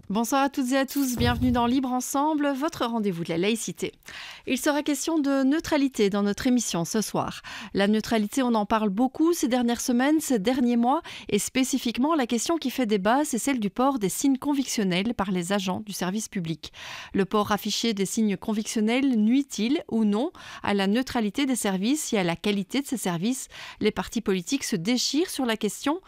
Bonsoir à toutes et à tous, bienvenue dans Libre Ensemble, votre rendez-vous de la laïcité. Il sera question de neutralité dans notre émission ce soir. La neutralité, on en parle beaucoup ces dernières semaines, ces derniers mois, et spécifiquement la question qui fait débat, c'est celle du port des signes convictionnels par les agents du service public. Le port affiché des signes convictionnels nuit-il ou non à la neutralité des services et à la qualité de ces services? Les partis politiques se déchirent sur la question.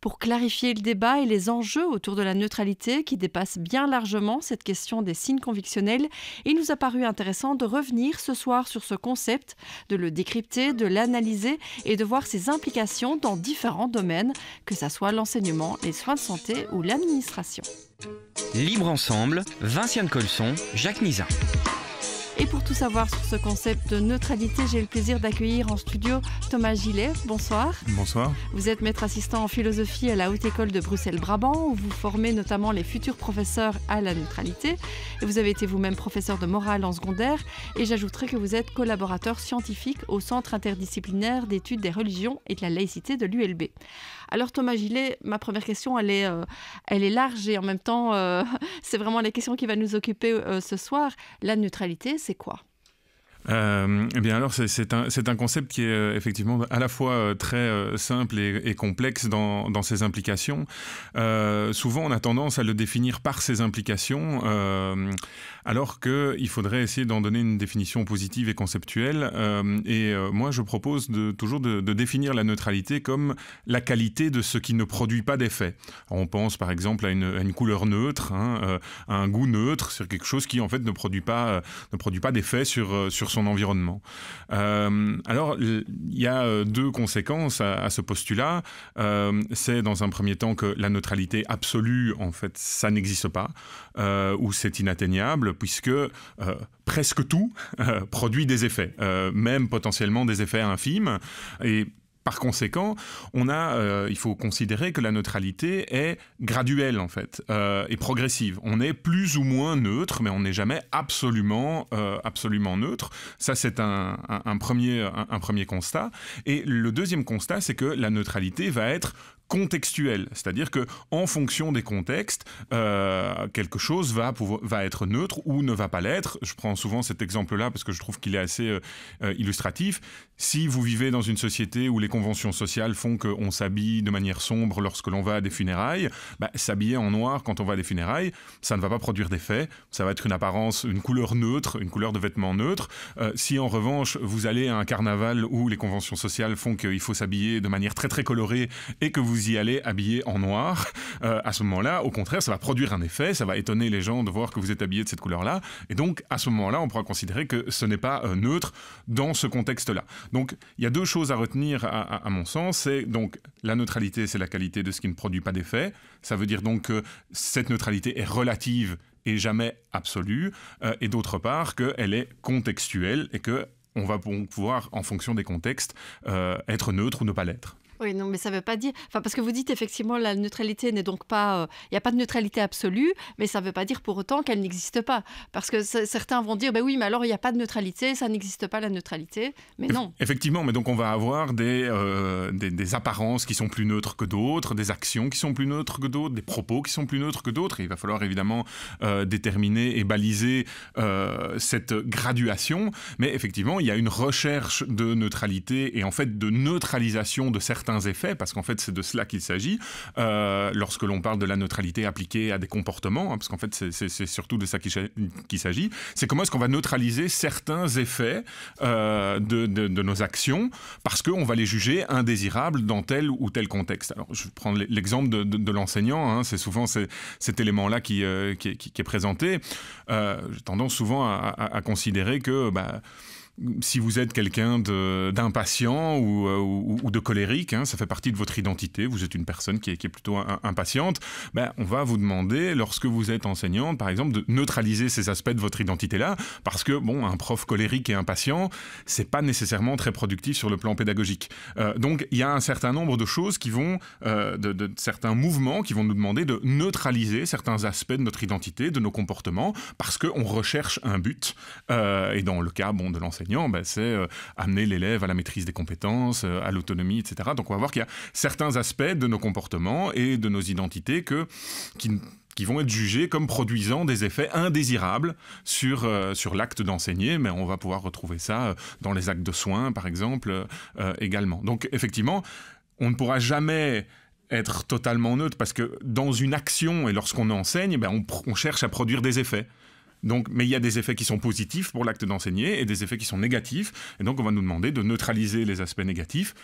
Pour clarifier le débat et les enjeux autour de la neutralité qui dépassent bien largement cette question des signes convictionnels, il nous a paru intéressant de revenir ce soir sur ce concept, de le décrypter, de l'analyser et de voir ses implications dans différents domaines, que ce soit l'enseignement, les soins de santé ou l'administration. Libre Ensemble, Vinciane Colson, Jacques Nizan. Et pour tout savoir sur ce concept de neutralité, j'ai le plaisir d'accueillir en studio Thomas Gillet. Bonsoir. Bonsoir. Vous êtes maître assistant en philosophie à la Haute École de Bruxelles-Brabant, où vous formez notamment les futurs professeurs à la neutralité. Et vous avez été vous-même professeur de morale en secondaire. Et j'ajouterai que vous êtes collaborateur scientifique au Centre interdisciplinaire d'études des religions et de la laïcité de l'ULB. Alors Thomas Gillet, ma première question, elle est large et en même temps, c'est vraiment la question qui va nous occuper ce soir. La neutralité, c'est quoi ? Eh bien alors c'est un concept qui est effectivement à la fois très simple et complexe dans ses implications. Souvent on a tendance à le définir par ses implications, alors qu'il faudrait essayer d'en donner une définition positive et conceptuelle. Moi je propose toujours de définir la neutralité comme la qualité de ce qui ne produit pas d'effet. On pense par exemple à une couleur neutre, à un goût neutre, sur quelque chose qui en fait ne produit pas d'effet sur son environnement. Alors, il y a deux conséquences à ce postulat. C'est dans un premier temps que la neutralité absolue, en fait, ça n'existe pas, ou c'est inatteignable, puisque presque tout produit des effets, même potentiellement des effets infimes. Et par conséquent, il faut considérer que la neutralité est graduelle en fait, et progressive. On est plus ou moins neutre, mais on n'est jamais absolument neutre. Ça, c'est un premier constat. Et le deuxième constat, c'est que la neutralité va être contextuelle, c'est-à-dire que en fonction des contextes, quelque chose va être neutre ou ne va pas l'être. Je prends souvent cet exemple-là parce que je trouve qu'il est assez illustratif. Si vous vivez dans une société où les conventions sociales font qu'on s'habille de manière sombre lorsque l'on va à des funérailles, s'habiller en noir quand on va à des funérailles, ça ne va pas produire d'effet. Ça va être une apparence, une couleur neutre, une couleur de vêtements neutre. Si en revanche vous allez à un carnaval où les conventions sociales font qu'il faut s'habiller de manière très très colorée et que vous y allez habillé en noir, à ce moment-là, au contraire, ça va produire un effet, ça va étonner les gens de voir que vous êtes habillé de cette couleur-là, et donc à ce moment-là, on pourra considérer que ce n'est pas neutre dans ce contexte-là. Donc, il y a deux choses à retenir à mon sens, c'est donc la neutralité, c'est la qualité de ce qui ne produit pas d'effet, ça veut dire donc que cette neutralité est relative et jamais absolue, et d'autre part qu'elle est contextuelle et qu'on va pouvoir, en fonction des contextes, être neutre ou ne pas l'être. Oui, non, mais ça ne veut pas dire... parce que vous dites effectivement la neutralité n'est donc pas... Il n'y a pas de neutralité absolue, mais ça ne veut pas dire pour autant qu'elle n'existe pas. Parce que certains vont dire, oui, mais alors il n'y a pas de neutralité, ça n'existe pas la neutralité. Mais non. Effectivement, mais donc on va avoir des apparences qui sont plus neutres que d'autres, des actions qui sont plus neutres que d'autres, des propos qui sont plus neutres que d'autres. Et il va falloir évidemment déterminer et baliser cette graduation. Mais effectivement, il y a une recherche de neutralité et en fait de neutralisation de certains effets, parce qu'en fait c'est de cela qu'il s'agit lorsque l'on parle de la neutralité appliquée à des comportements, parce qu'en fait c'est surtout de ça qu'il s'agit, c'est comment est-ce qu'on va neutraliser certains effets de nos actions, parce qu'on va les juger indésirables dans tel ou tel contexte. Alors je prends l'exemple de l'enseignant, c'est souvent cet élément-là qui est présenté. J'ai tendance souvent à considérer que si vous êtes quelqu'un d'impatient ou de colérique, ça fait partie de votre identité, vous êtes une personne qui est plutôt impatiente, on va vous demander, lorsque vous êtes enseignante, par exemple, de neutraliser ces aspects de votre identité-là, parce que, un prof colérique et impatient, c'est pas nécessairement très productif sur le plan pédagogique. Donc, il y a un certain nombre de choses qui vont, de certains mouvements qui vont nous demander de neutraliser certains aspects de notre identité, de nos comportements, parce qu'on recherche un but. Et dans le cas, de l'enseignant, c'est amener l'élève à la maîtrise des compétences, à l'autonomie, etc. Donc on va voir qu'il y a certains aspects de nos comportements et de nos identités qui qui vont être jugés comme produisant des effets indésirables sur l'acte d'enseigner, mais on va pouvoir retrouver ça dans les actes de soins, par exemple, également. Donc, effectivement, on ne pourra jamais être totalement neutre, parce que dans une action, et lorsqu'on enseigne, on cherche à produire des effets. Donc, mais il y a des effets qui sont positifs pour l'acte d'enseigner et des effets qui sont négatifs. Et donc, on va nous demander de neutraliser les aspects négatifs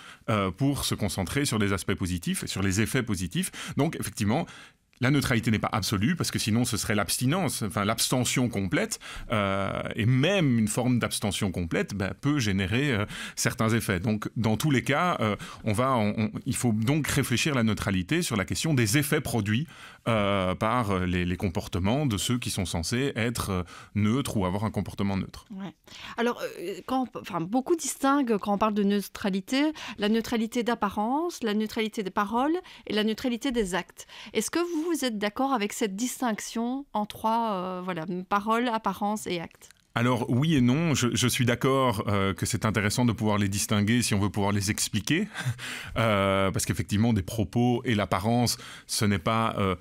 pour se concentrer sur les aspects positifs et sur les effets positifs. Donc, effectivement, la neutralité n'est pas absolue, parce que sinon ce serait l'abstinence, enfin l'abstention complète, et même une forme d'abstention complète peut générer certains effets. Donc dans tous les cas, il faut donc réfléchir à la neutralité sur la question des effets produits par les comportements de ceux qui sont censés être neutres ou avoir un comportement neutre. Ouais. Alors, beaucoup distinguent, quand on parle de neutralité, la neutralité d'apparence, la neutralité des paroles et la neutralité des actes. Est-ce que vous êtes d'accord avec cette distinction en trois paroles, apparence et actes ? Alors oui et non, je suis d'accord que c'est intéressant de pouvoir les distinguer si on veut pouvoir les expliquer, parce qu'effectivement des propos et l'apparence, ça n'a pas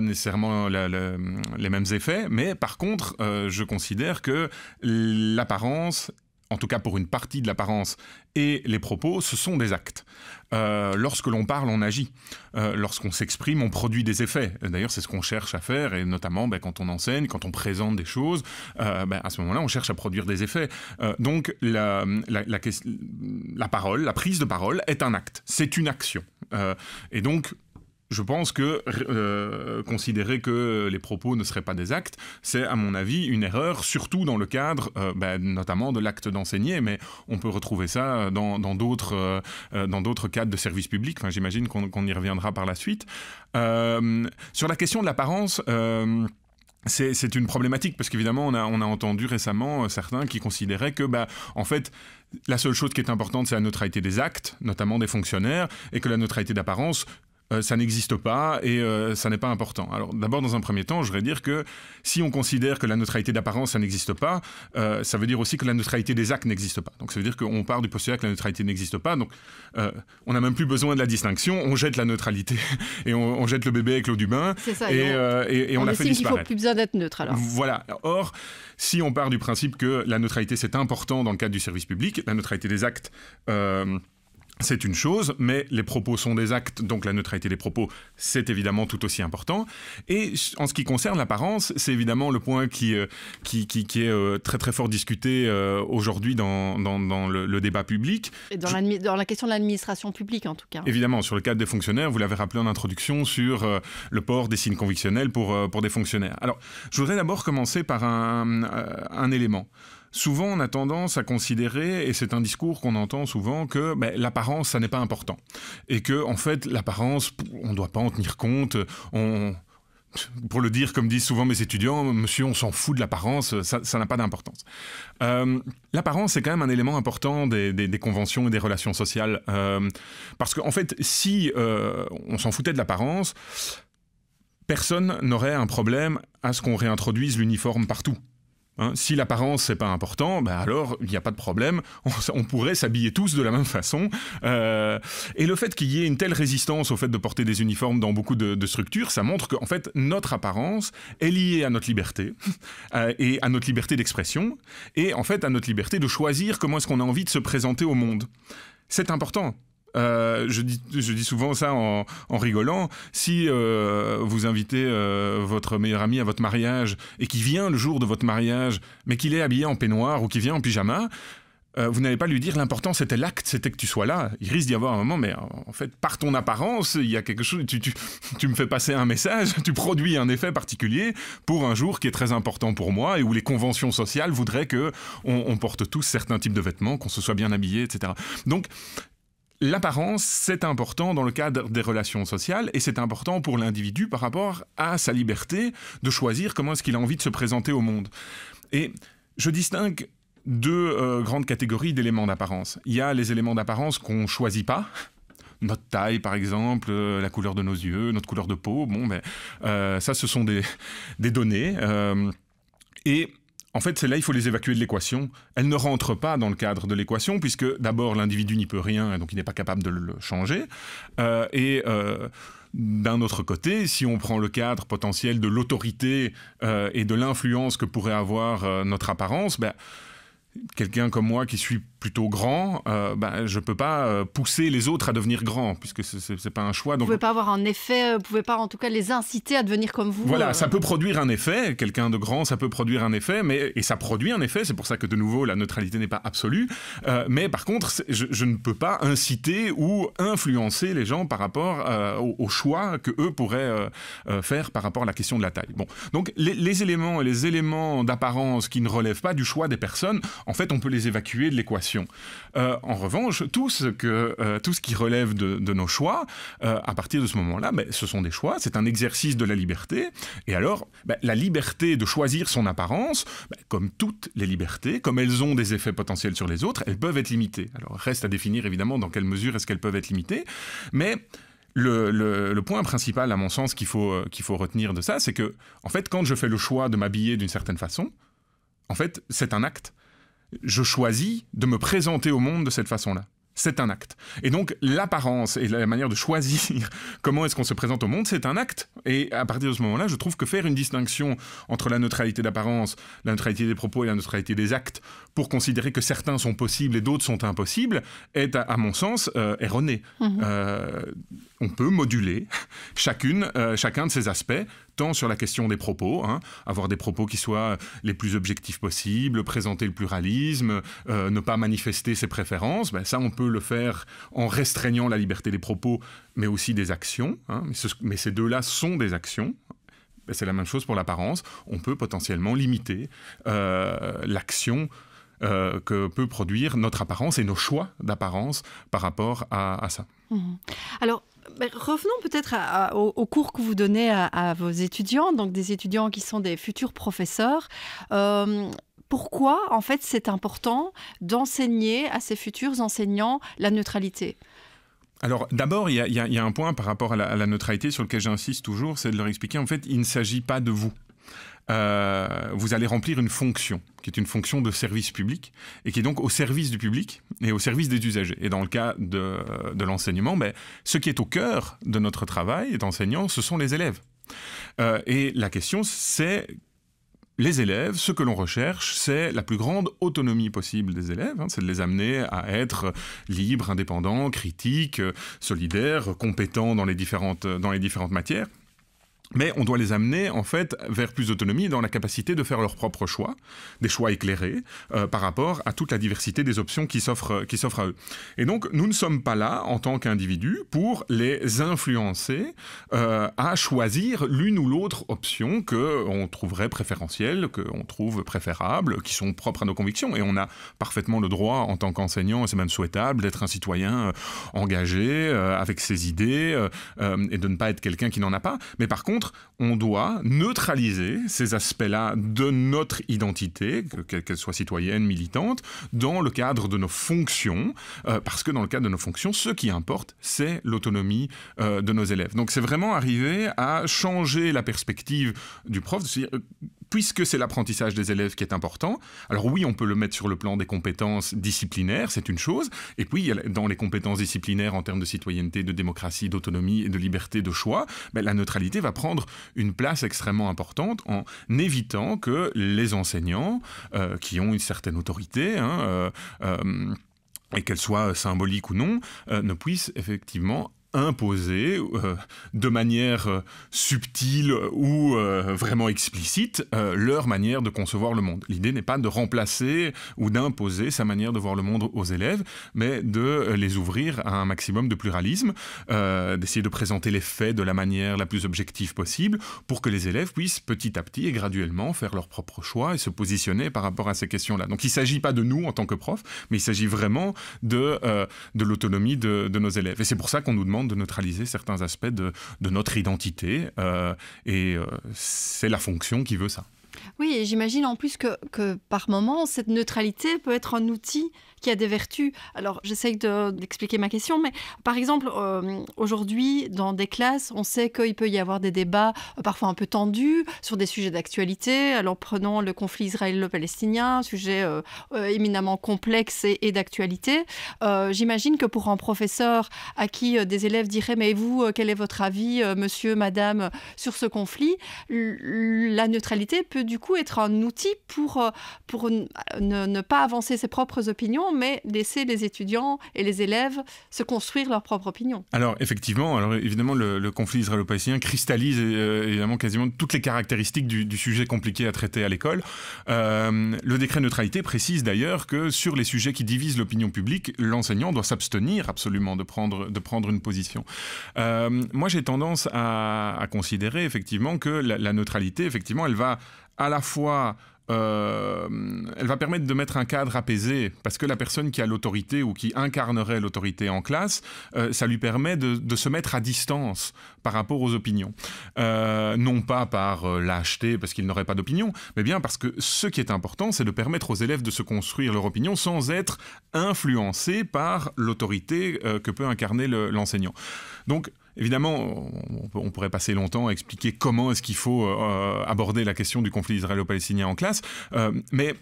nécessairement les mêmes effets, mais par contre je considère que l'apparence, en tout cas pour une partie de l'apparence, et les propos, ce sont des actes. Lorsque l'on parle, on agit. Lorsqu'on s'exprime, on produit des effets. D'ailleurs, c'est ce qu'on cherche à faire, et notamment quand on enseigne, quand on présente des choses, à ce moment-là, on cherche à produire des effets. Donc, la parole, la prise de parole est un acte. C'est une action. Et donc, je pense que considérer que les propos ne seraient pas des actes, c'est à mon avis une erreur, surtout dans le cadre notamment de l'acte d'enseigner, mais on peut retrouver ça dans d'autres cadres de service public. Enfin, j'imagine qu'on y reviendra par la suite. Sur la question de l'apparence, c'est une problématique, parce qu'évidemment on a entendu récemment certains qui considéraient que en fait la seule chose qui est importante, c'est la neutralité des actes, notamment des fonctionnaires, et que la neutralité d'apparence, ça n'existe pas et ça n'est pas important. Alors d'abord, dans un premier temps, je voudrais dire que si on considère que la neutralité d'apparence, ça n'existe pas, ça veut dire aussi que la neutralité des actes n'existe pas. Donc ça veut dire qu'on part du postulat que la neutralité n'existe pas, donc on n'a même plus besoin de la distinction, on jette la neutralité et on jette le bébé avec l'eau du bain. C'est ça, et on la fait disparaître. Qu'il ne faut plus besoin d'être neutre alors. Voilà. Or, si on part du principe que la neutralité c'est important dans le cadre du service public, la neutralité des actes, c'est une chose, mais les propos sont des actes, donc la neutralité des propos, c'est évidemment tout aussi important. Et en ce qui concerne l'apparence, c'est évidemment le point qui est très très fort discuté aujourd'hui dans le débat public. Et dans la question de l'administration publique en tout cas. Évidemment, sur le cadre des fonctionnaires, vous l'avez rappelé en introduction, sur le port des signes convictionnels pour des fonctionnaires. Alors, je voudrais d'abord commencer par un élément. Souvent, on a tendance à considérer, et c'est un discours qu'on entend souvent, que l'apparence, ça n'est pas important. Et que, en fait, l'apparence, on ne doit pas en tenir compte. Pour le dire, comme disent souvent mes étudiants, monsieur, on s'en fout de l'apparence, ça n'a pas d'importance. L'apparence, c'est quand même un élément important des conventions et des relations sociales. Parce qu'en fait, si on s'en foutait de l'apparence, personne n'aurait un problème à ce qu'on réintroduise l'uniforme partout. Si l'apparence c'est pas important, alors il n'y a pas de problème, on pourrait s'habiller tous de la même façon. Et le fait qu'il y ait une telle résistance au fait de porter des uniformes dans beaucoup de structures, ça montre qu'en fait notre apparence est liée à notre liberté et à notre liberté d'expression, et en fait à notre liberté de choisir comment est-ce qu'on a envie de se présenter au monde. C'est important. Je dis souvent ça en rigolant. Si vous invitez votre meilleur ami à votre mariage et qu'il vient le jour de votre mariage, mais qu'il est habillé en peignoir ou qu'il vient en pyjama, vous n'allez pas lui dire l'important c'était l'acte, c'était que tu sois là. Il risque d'y avoir un moment, mais en fait par ton apparence, il y a quelque chose. Tu me fais passer un message, tu produis un effet particulier pour un jour qui est très important pour moi et où les conventions sociales voudraient que on porte tous certains types de vêtements, qu'on se soit bien habillé, etc. Donc l'apparence, c'est important dans le cadre des relations sociales et c'est important pour l'individu par rapport à sa liberté de choisir comment est-ce qu'il a envie de se présenter au monde. Et je distingue deux grandes catégories d'éléments d'apparence. Il y a les éléments d'apparence qu'on ne choisit pas. Notre taille, par exemple, la couleur de nos yeux, notre couleur de peau. Ça, ce sont des données. Et en fait, celles-là, il faut les évacuer de l'équation. Elles ne rentrent pas dans le cadre de l'équation, puisque d'abord, l'individu n'y peut rien, et donc il n'est pas capable de le changer. D'un autre côté, si on prend le cadre potentiel de l'autorité et de l'influence que pourrait avoir notre apparence, quelqu'un comme moi qui suis plutôt grand, je ne peux pas pousser les autres à devenir grands, puisque ce n'est pas un choix. Donc, vous ne pouvez pas avoir un effet, vous ne pouvez pas en tout cas les inciter à devenir comme vous. Voilà, ça peut produire un effet, quelqu'un de grand, ça peut produire un effet, et ça produit un effet, c'est pour ça que de nouveau la neutralité n'est pas absolue, mais par contre je ne peux pas inciter ou influencer les gens par rapport au choix qu'eux pourraient faire par rapport à la question de la taille. Bon, donc les éléments d'apparence qui ne relèvent pas du choix des personnes, en fait on peut les évacuer de l'équation. En revanche, tout ce qui relève de nos choix, à partir de ce moment-là, ce sont des choix, c'est un exercice de la liberté. Et alors, la liberté de choisir son apparence, comme toutes les libertés, comme elles ont des effets potentiels sur les autres, elles peuvent être limitées. Alors, reste à définir évidemment dans quelle mesure est-ce qu'elles peuvent être limitées, mais le point principal, à mon sens, qu'il faut retenir de ça, c'est que, en fait, quand je fais le choix de m'habiller d'une certaine façon, en fait, c'est un acte. Je choisis de me présenter au monde de cette façon-là. C'est un acte. Et donc, l'apparence et la manière de choisir comment est-ce qu'on se présente au monde, c'est un acte. Et à partir de ce moment-là, je trouve que faire une distinction entre la neutralité d'apparence, la neutralité des propos et la neutralité des actes, pour considérer que certains sont possibles et d'autres sont impossibles, est, à mon sens, erroné. On peut moduler chacun de ces aspects, tant sur la question des propos, avoir des propos qui soient les plus objectifs possibles, présenter le pluralisme, ne pas manifester ses préférences, ça on peut le faire en restreignant la liberté des propos, mais aussi des actions, mais ces deux-là sont des actions. C'est la même chose pour l'apparence, on peut potentiellement limiter l'action que peut produire notre apparence et nos choix d'apparence par rapport à ça. Alors, revenons peut-être au cours que vous donnez à vos étudiants, donc des étudiants qui sont des futurs professeurs. Pourquoi, en fait, c'est important d'enseigner à ces futurs enseignants la neutralité ? Alors d'abord, il y a un point par rapport à la neutralité sur lequel j'insiste toujours, c'est de leur expliquer, en fait, il ne s'agit pas de vous. Vous allez remplir une fonction, qui est une fonction de service public, et qui est donc au service du public et au service des usagers. Et dans le cas de l'enseignement, ce qui est au cœur de notre travail d'enseignant, ce sont les élèves. Et la question, c'est les élèves, ce que l'on recherche, c'est la plus grande autonomie possible des élèves, c'est de les amener à être libres, indépendants, critiques, solidaires, compétents dans les différentes matières. Mais on doit les amener, en fait, vers plus d'autonomie dans la capacité de faire leurs propres choix, des choix éclairés par rapport à toute la diversité des options qui s'offrent à eux. Et donc, nous ne sommes pas là, en tant qu'individus, pour les influencer à choisir l'une ou l'autre option qu'on trouverait préférentielle, qu'on trouve préférable, qui sont propres à nos convictions. Et on a parfaitement le droit, en tant qu'enseignant, et c'est même souhaitable, d'être un citoyen engagé, avec ses idées, et de ne pas être quelqu'un qui n'en a pas. Mais par contre, on doit neutraliser ces aspects-là de notre identité, qu'elle soit citoyenne, militante, dans le cadre de nos fonctions, parce que dans le cadre de nos fonctions, ce qui importe, c'est l'autonomie de nos élèves. Donc c'est vraiment arriver à changer la perspective du prof, c'est-à-dire, puisque c'est l'apprentissage des élèves qui est important, alors oui, on peut le mettre sur le plan des compétences disciplinaires, c'est une chose, et puis dans les compétences disciplinaires en termes de citoyenneté, de démocratie, d'autonomie et de liberté de choix, la neutralité va prendre une place extrêmement importante en évitant que les enseignants, qui ont une certaine autorité, et qu'elle soit symbolique ou non, ne puissent effectivement imposer de manière subtile ou vraiment explicite leur manière de concevoir le monde. L'idée n'est pas de remplacer ou d'imposer sa manière de voir le monde aux élèves, mais de les ouvrir à un maximum de pluralisme, d'essayer de présenter les faits de la manière la plus objective possible pour que les élèves puissent petit à petit et graduellement faire leurs propres choix et se positionner par rapport à ces questions-là. Donc il ne s'agit pas de nous en tant que profs, mais il s'agit vraiment de l'autonomie de nos élèves. Et c'est pour ça qu'on nous demande de neutraliser certains aspects de notre identité, et c'est la fonction qui veut ça. Oui, et j'imagine en plus que par moment, cette neutralité peut être un outil qui a des vertus. Alors, j'essaye d'expliquer ma question, mais par exemple, aujourd'hui, dans des classes, on sait qu'il peut y avoir des débats parfois un peu tendus sur des sujets d'actualité. Alors, prenons le conflit israélo-palestinien, sujet éminemment complexe et d'actualité. J'imagine que pour un professeur à qui des élèves diraient « Mais vous, quel est votre avis, monsieur, madame, sur ce conflit ?» La neutralité peut du coup être un outil pour ne pas avancer ses propres opinions, mais laisser les étudiants et les élèves se construire leur propre opinion. Alors effectivement, évidemment le conflit israélo-palestinien cristallise évidemment quasiment toutes les caractéristiques du sujet compliqué à traiter à l'école. Le décret neutralité précise d'ailleurs que sur les sujets qui divisent l'opinion publique, l'enseignant doit s'abstenir absolument de prendre une position. Moi j'ai tendance à considérer effectivement que la neutralité, effectivement, elle va à la fois elle va permettre de mettre un cadre apaisé, parce que la personne qui a l'autorité ou qui incarnerait l'autorité en classe, ça lui permet de se mettre à distance par rapport aux opinions. Non pas par lâcheté, parce qu'il n'aurait pas d'opinion, mais bien parce que ce qui est important, c'est de permettre aux élèves de se construire leur opinion sans être influencés par l'autorité que peut incarner l'enseignant. Donc, évidemment, on pourrait passer longtemps à expliquer comment est-ce qu'il faut aborder la question du conflit israélo-palestinien en classe, mais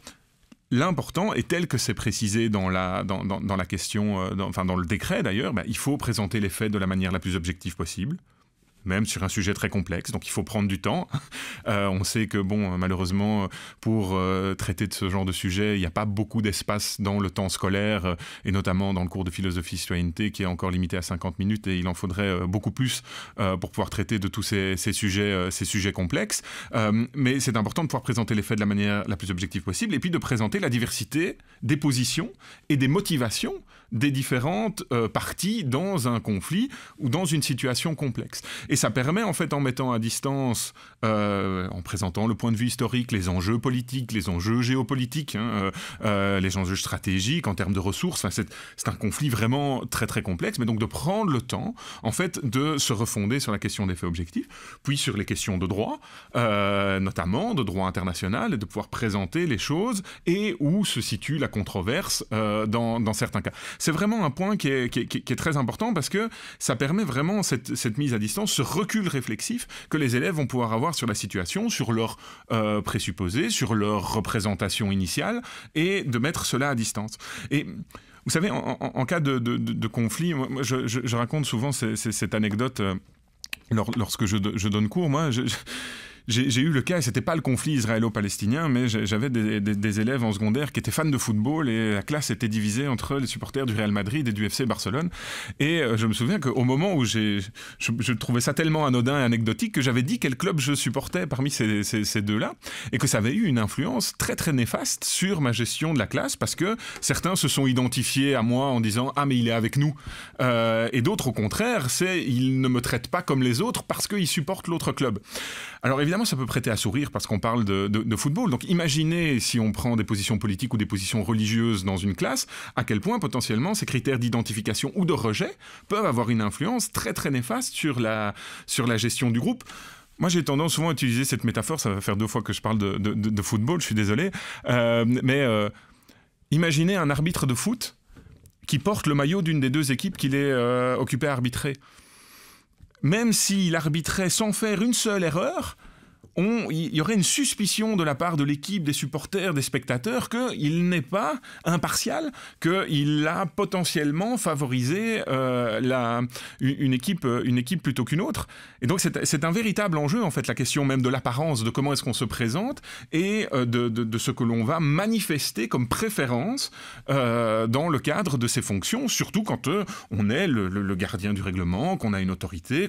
l'important est tel que c'est précisé dans la question, dans le décret d'ailleurs, il faut présenter les faits de la manière la plus objective possible, même sur un sujet très complexe, donc il faut prendre du temps. On sait que, malheureusement, pour traiter de ce genre de sujet, il n'y a pas beaucoup d'espace dans le temps scolaire, et notamment dans le cours de philosophie-citoyenneté, qui est encore limité à 50 minutes, et il en faudrait beaucoup plus pour pouvoir traiter de tous ces sujets complexes. Mais c'est important de pouvoir présenter les faits de la manière la plus objective possible, et puis de présenter la diversité des positions et des motivations des différentes parties dans un conflit ou dans une situation complexe. Et ça permet, en fait, en mettant à distance, en présentant le point de vue historique, les enjeux politiques, les enjeux géopolitiques, les enjeux stratégiques en termes de ressources. Enfin, c'est un conflit vraiment très, très complexe, mais donc de prendre le temps, en fait, de se refonder sur la question des faits objectifs, puis sur les questions de droit, notamment de droit international, et de pouvoir présenter les choses et où se situe la controverse dans certains cas. C'est vraiment un point qui est très important parce que ça permet vraiment cette mise à distance, ce recul réflexif que les élèves vont pouvoir avoir sur la situation, sur leurs présupposés, sur leur représentation initiale, et de mettre cela à distance. Et vous savez, en cas de conflit, moi, je raconte souvent cette anecdote lorsque je donne cours. Moi, j'ai eu le cas, et c'était pas le conflit israélo-palestinien, mais j'avais des élèves en secondaire qui étaient fans de football, et la classe était divisée entre les supporters du Real Madrid et du FC Barcelone. Et je me souviens qu'au moment où je trouvais ça tellement anodin et anecdotique que j'avais dit quel club je supportais parmi ces deux-là, et que ça avait eu une influence très très néfaste sur ma gestion de la classe, parce que certains se sont identifiés à moi en disant « Ah, mais il est avec nous ». Et d'autres, au contraire, il ne me traite pas comme les autres parce qu'il supporte l'autre club. Alors évidemment, ça peut prêter à sourire parce qu'on parle de football. Donc imaginez, si on prend des positions politiques ou des positions religieuses dans une classe, à quel point potentiellement ces critères d'identification ou de rejet peuvent avoir une influence très très néfaste sur la gestion du groupe. Moi, j'ai tendance souvent à utiliser cette métaphore, ça va faire 2 fois que je parle de football, je suis désolé, mais imaginez un arbitre de foot qui porte le maillot d'une des 2 équipes qu'il est occupé à arbitrer. Même s'il arbitrait sans faire une seule erreur, il y aurait une suspicion de la part de l'équipe, des supporters, des spectateurs, qu'il n'est pas impartial, qu'il a potentiellement favorisé une équipe plutôt qu'une autre. Et donc c'est un véritable enjeu, en fait, la question même de l'apparence, de comment est-ce qu'on se présente, et de ce que l'on va manifester comme préférence dans le cadre de ses fonctions, surtout quand on est le gardien du règlement, qu'on a une autorité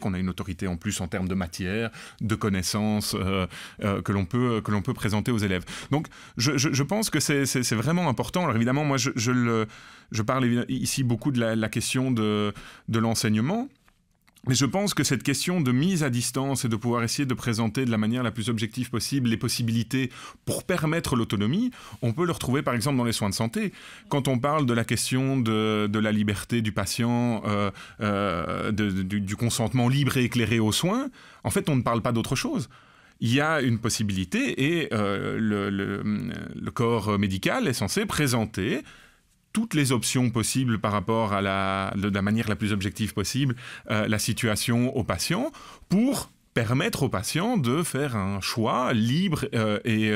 en plus en termes de matière, de connaissances, que l'on peut présenter aux élèves. Donc je pense que c'est vraiment important. Alors évidemment, moi je parle ici beaucoup de la question de l'enseignement. Mais je pense que cette question de mise à distance et de pouvoir essayer de présenter de la manière la plus objective possible les possibilités pour permettre l'autonomie, on peut le retrouver par exemple dans les soins de santé. Quand on parle de la question de la liberté du patient, du consentement libre et éclairé aux soins, en fait on ne parle pas d'autre chose. il y a une possibilité et le corps médical est censé présenter toutes les options possibles par rapport à de la manière la plus objective possible, la situation au patient pour permettre au patient de faire un choix libre et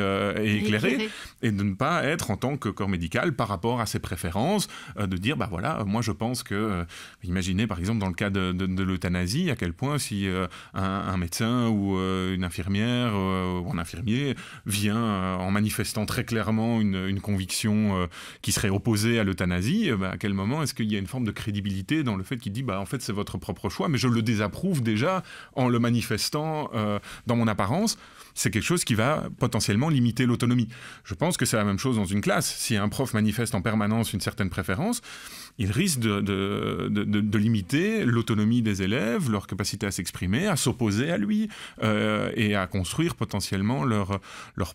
éclairé et de ne pas être en tant que corps médical par rapport à ses préférences, de dire bah voilà, moi je pense que, imaginez par exemple dans le cas de l'euthanasie, à quel point si un médecin ou une infirmière ou un infirmier vient en manifestant très clairement une conviction qui serait opposée à l'euthanasie, à quel moment est-ce qu'il y a une forme de crédibilité dans le fait qu'il dit bah en fait c'est votre propre choix mais je le désapprouve déjà en le manifestant dans mon apparence, c'est quelque chose qui va potentiellement limiter l'autonomie. Je pense que c'est la même chose dans une classe. Si un prof manifeste en permanence une certaine préférence, il risque de limiter l'autonomie des élèves, leur capacité à s'exprimer, à s'opposer à lui et à construire potentiellement leur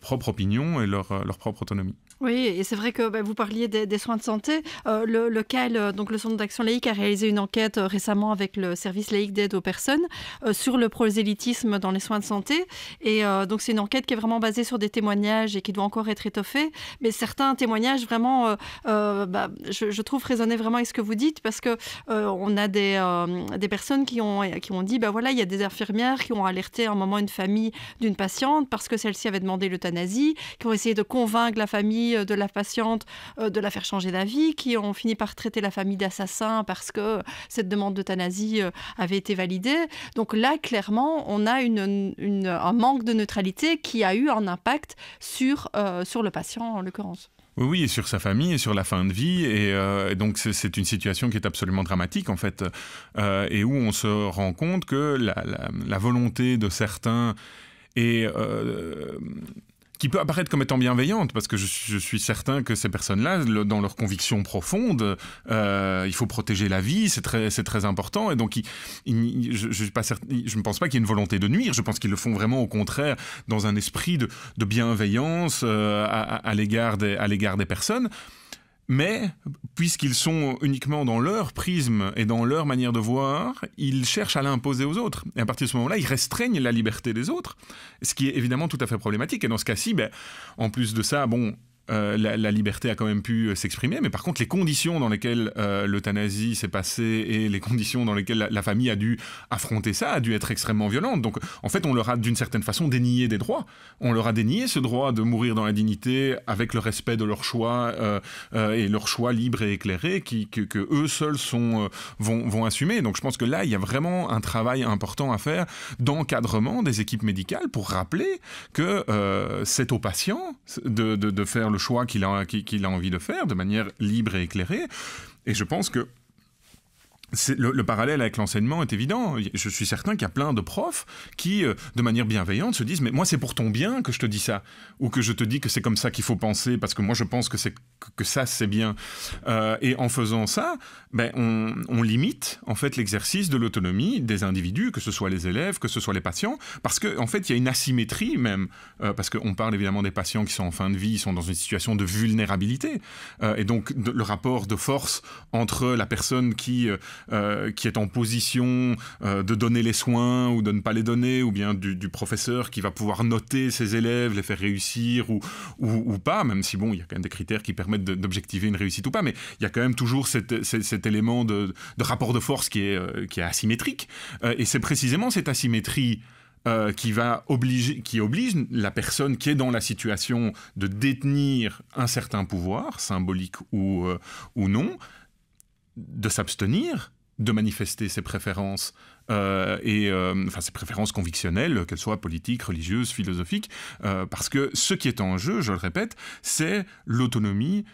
propre opinion et leur propre autonomie. Oui, et c'est vrai que vous parliez des soins de santé. Le CAL, donc le Centre d'action laïque, a réalisé une enquête récemment avec le service laïque d'aide aux personnes sur le prosélytisme dans les soins de santé. Et donc c'est une enquête qui est vraiment basée sur des témoignages et qui doit encore être étoffée. Mais certains témoignages vraiment, je trouve résonner vraiment avec ce que vous dites parce que on a des personnes qui ont dit voilà, il y a des infirmières qui ont alerté à un moment une famille d'une patiente parce que celle-ci avait demandé l'euthanasie, qui ont essayé de convaincre la famille de la patiente de la faire changer d'avis, qui ont fini par traiter la famille d'assassin parce que cette demande d'euthanasie avait été validée. Donc là, clairement, on a un manque de neutralité qui a eu un impact sur le patient, en l'occurrence. Oui, et sur sa famille et sur la fin de vie. Et donc, c'est une situation qui est absolument dramatique, en fait, et où on se rend compte que la volonté de certains est... qui peut apparaître comme étant bienveillante, parce que je suis certain que ces personnes-là, dans leurs convictions profondes, il faut protéger la vie, c'est très important, et donc je ne pense pas qu'il y ait une volonté de nuire, je pense qu'ils le font vraiment au contraire, dans un esprit de bienveillance à l'égard des personnes. Mais, puisqu'ils sont uniquement dans leur prisme et dans leur manière de voir, ils cherchent à l'imposer aux autres. Et à partir de ce moment-là, ils restreignent la liberté des autres, ce qui est évidemment tout à fait problématique. Et dans ce cas-ci, en plus de ça, la liberté a quand même pu s'exprimer, mais par contre les conditions dans lesquelles l'euthanasie s'est passée et les conditions dans lesquelles la famille a dû affronter ça a dû être extrêmement violentes. Donc en fait on leur a d'une certaine façon dénié des droits. On leur a dénié ce droit de mourir dans la dignité avec le respect de leur choix et leur choix libre et éclairé que eux seuls vont assumer. Donc je pense que là il y a vraiment un travail important à faire d'encadrement des équipes médicales pour rappeler que c'est au patient de faire le choix qu'il a envie de faire de manière libre et éclairée. Et je pense que le parallèle avec l'enseignement est évident. Je suis certain qu'il y a plein de profs qui, de manière bienveillante, se disent « Mais moi, c'est pour ton bien que je te dis ça. » Ou que je te dis que c'est comme ça qu'il faut penser, parce que moi, je pense que ça, c'est bien. Et en faisant ça, on limite, en fait, l'exercice de l'autonomie des individus, que ce soit les élèves, que ce soit les patients, parce qu'en fait, il y a une asymétrie même, parce qu'on parle évidemment des patients qui sont en fin de vie, ils sont dans une situation de vulnérabilité. Et donc, le rapport de force entre la personne qui est en position de donner les soins ou de ne pas les donner, ou bien du professeur qui va pouvoir noter ses élèves, les faire réussir ou pas, même si il y a quand même des critères qui permettent d'objectiver une réussite ou pas, mais il y a quand même toujours cet élément de rapport de force qui est asymétrique. Et c'est précisément cette asymétrie qui oblige la personne qui est dans la situation de détenir un certain pouvoir, symbolique ou non, de s'abstenir de manifester ses préférences ses préférences convictionnelles, qu'elles soient politiques, religieuses, philosophiques, parce que ce qui est en jeu, je le répète, c'est l'autonomie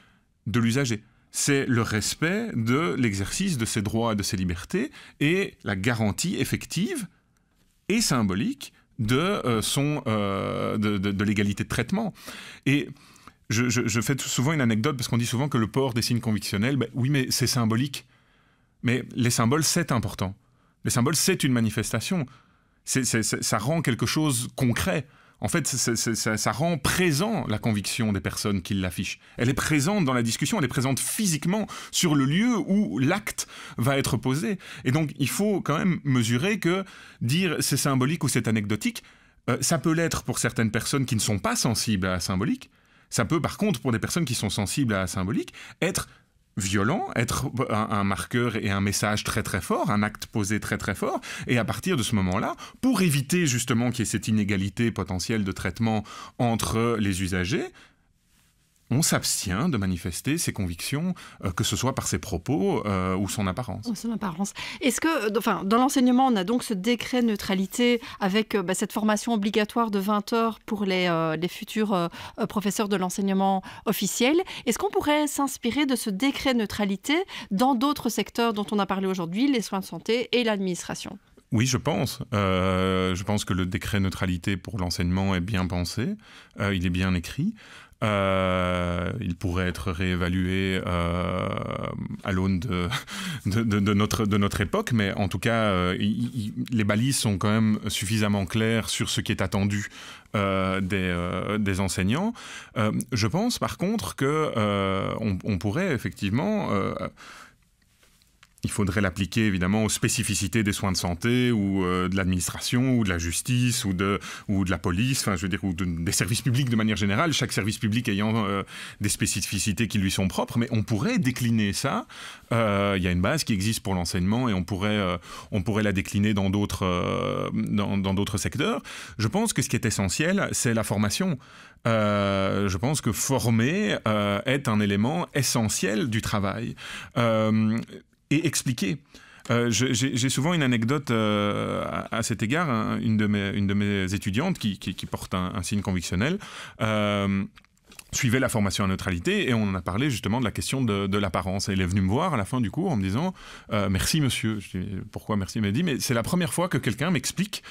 de l'usager. C'est le respect de l'exercice de ses droits et de ses libertés et la garantie effective et symbolique de l'égalité de traitement. Et je fais souvent une anecdote parce qu'on dit souvent que le port des signes convictionnels, oui, mais c'est symbolique. Mais les symboles, c'est important. Les symboles, c'est une manifestation. Ça rend quelque chose concret. En fait, ça rend présent la conviction des personnes qui l'affichent. Elle est présente dans la discussion, elle est présente physiquement sur le lieu où l'acte va être posé. Et donc, il faut quand même mesurer que dire c'est symbolique ou c'est anecdotique, Ça peut l'être pour certaines personnes qui ne sont pas sensibles à la symbolique. Ça peut, par contre, pour des personnes qui sont sensibles à la symbolique, être violent, être un marqueur et un message très très fort, un acte posé très très fort, et à partir de ce moment-là, pour éviter justement qu'il y ait cette inégalité potentielle de traitement entre les usagers, on s'abstient de manifester ses convictions, que ce soit par ses propos ou son apparence. Son apparence. Est-ce que, dans l'enseignement, on a donc ce décret neutralité avec cette formation obligatoire de 20 heures pour les futurs professeurs de l'enseignement officiel. Est-ce qu'on pourrait s'inspirer de ce décret neutralité dans d'autres secteurs dont on a parlé aujourd'hui, les soins de santé et l'administration ? Oui, je pense. Je pense que le décret neutralité pour l'enseignement est bien pensé, il est bien écrit. Il pourrait être réévalué à l'aune de notre époque, mais en tout cas, les balises sont quand même suffisamment claires sur ce qui est attendu des enseignants. Je pense par contre qu'on pourrait effectivement... il faudrait l'appliquer évidemment aux spécificités des soins de santé ou de l'administration ou de la justice ou de la police, enfin je veux dire, ou des services publics de manière générale, chaque service public ayant des spécificités qui lui sont propres, mais on pourrait décliner ça. Il y a une base qui existe pour l'enseignement et on pourrait la décliner dans d'autres secteurs. Je pense que ce qui est essentiel, c'est la formation. Je pense que former est un élément essentiel du travail. Et expliquer. J'ai souvent une anecdote à cet égard. Une de mes étudiantes qui porte un signe convictionnel suivait la formation en neutralité et on en a parlé justement de la question de l'apparence. Elle est venue me voir à la fin du cours en me disant « Merci monsieur ». Je dis « Pourquoi merci ?» Elle m'a dit « Mais c'est la première fois que quelqu'un m'explique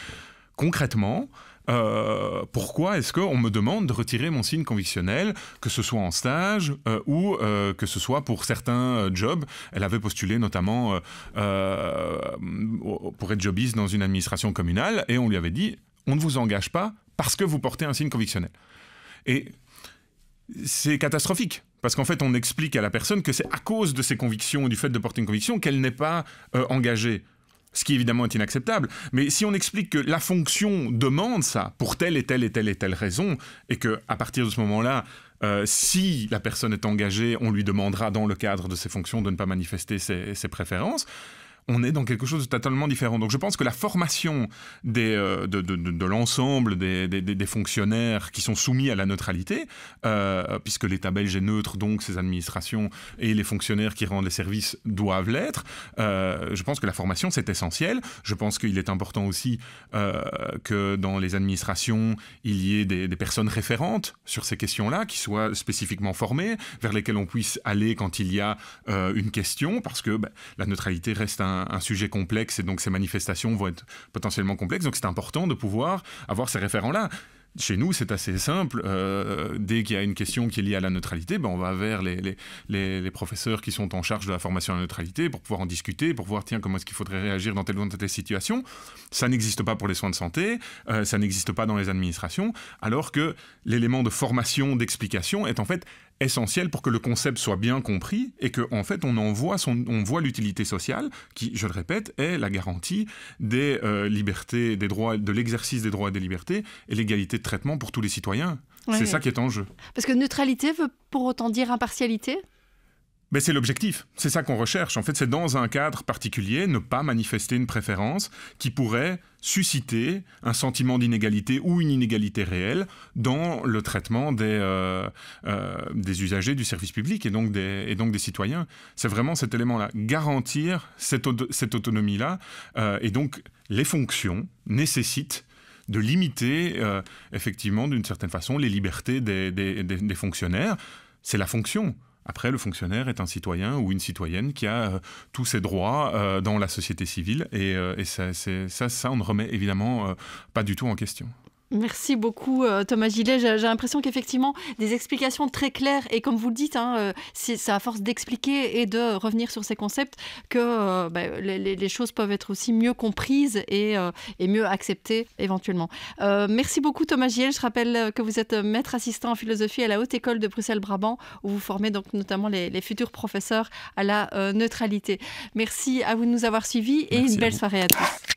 concrètement pourquoi est-ce qu'on me demande de retirer mon signe convictionnel, que ce soit en stage ou que ce soit pour certains jobs. Elle avait postulé notamment pour être jobiste dans une administration communale et on lui avait dit « On ne vous engage pas parce que vous portez un signe convictionnel ». Et c'est catastrophique. Parce qu'en fait, on explique à la personne que c'est à cause de ses convictions, du fait de porter une conviction, qu'elle n'est pas engagée. Ce qui évidemment est inacceptable. Mais si on explique que la fonction demande ça pour telle et telle et telle et telle raison, et qu'à partir de ce moment-là, si la personne est engagée, on lui demandera dans le cadre de ses fonctions de ne pas manifester ses préférences, on est dans quelque chose de totalement différent. Donc je pense que la formation de l'ensemble des fonctionnaires qui sont soumis à la neutralité, puisque l'État belge est neutre, donc ses administrations et les fonctionnaires qui rendent les services doivent l'être, je pense que la formation c'est essentiel. Je pense qu'il est important aussi que dans les administrations, il y ait des personnes référentes sur ces questions-là, qui soient spécifiquement formées, vers lesquelles on puisse aller quand il y a une question, parce que la neutralité reste un sujet complexe et donc ces manifestations vont être potentiellement complexes. Donc c'est important de pouvoir avoir ces référents-là. Chez nous, c'est assez simple. Dès qu'il y a une question qui est liée à la neutralité, on va vers les professeurs qui sont en charge de la formation à la neutralité pour pouvoir en discuter, pour voir comment est-ce qu'il faudrait réagir dans telle ou telle situation. Ça n'existe pas pour les soins de santé, ça n'existe pas dans les administrations, alors que l'élément de formation, d'explication est en fait essentiel pour que le concept soit bien compris et qu'en fait on voit l'utilité sociale qui, je le répète, est la garantie des libertés, des droits, de l'exercice des droits et des libertés et l'égalité de traitement pour tous les citoyens. Ouais, c'est ça qui est en jeu. Parce que neutralité veut pour autant dire impartialité ? Mais c'est l'objectif, c'est ça qu'on recherche. En fait, c'est dans un cadre particulier, ne pas manifester une préférence qui pourrait susciter un sentiment d'inégalité ou une inégalité réelle dans le traitement des usagers du service public et donc des citoyens. C'est vraiment cet élément-là, garantir cette autonomie-là. Et donc, les fonctions nécessitent de limiter, effectivement, d'une certaine façon, les libertés des fonctionnaires. C'est la fonction. Après, le fonctionnaire est un citoyen ou une citoyenne qui a tous ses droits dans la société civile et ça, on ne remet évidemment pas du tout en question. Merci beaucoup Thomas Gillet. J'ai l'impression qu'effectivement, des explications très claires et comme vous le dites, c'est à force d'expliquer et de revenir sur ces concepts que les choses peuvent être aussi mieux comprises et mieux acceptées éventuellement. Merci beaucoup Thomas Gillet. Je rappelle que vous êtes maître assistant en philosophie à la Haute École de Bruxelles-Brabant où vous formez donc notamment les futurs professeurs à la neutralité. Merci à vous de nous avoir suivis et une belle soirée à tous.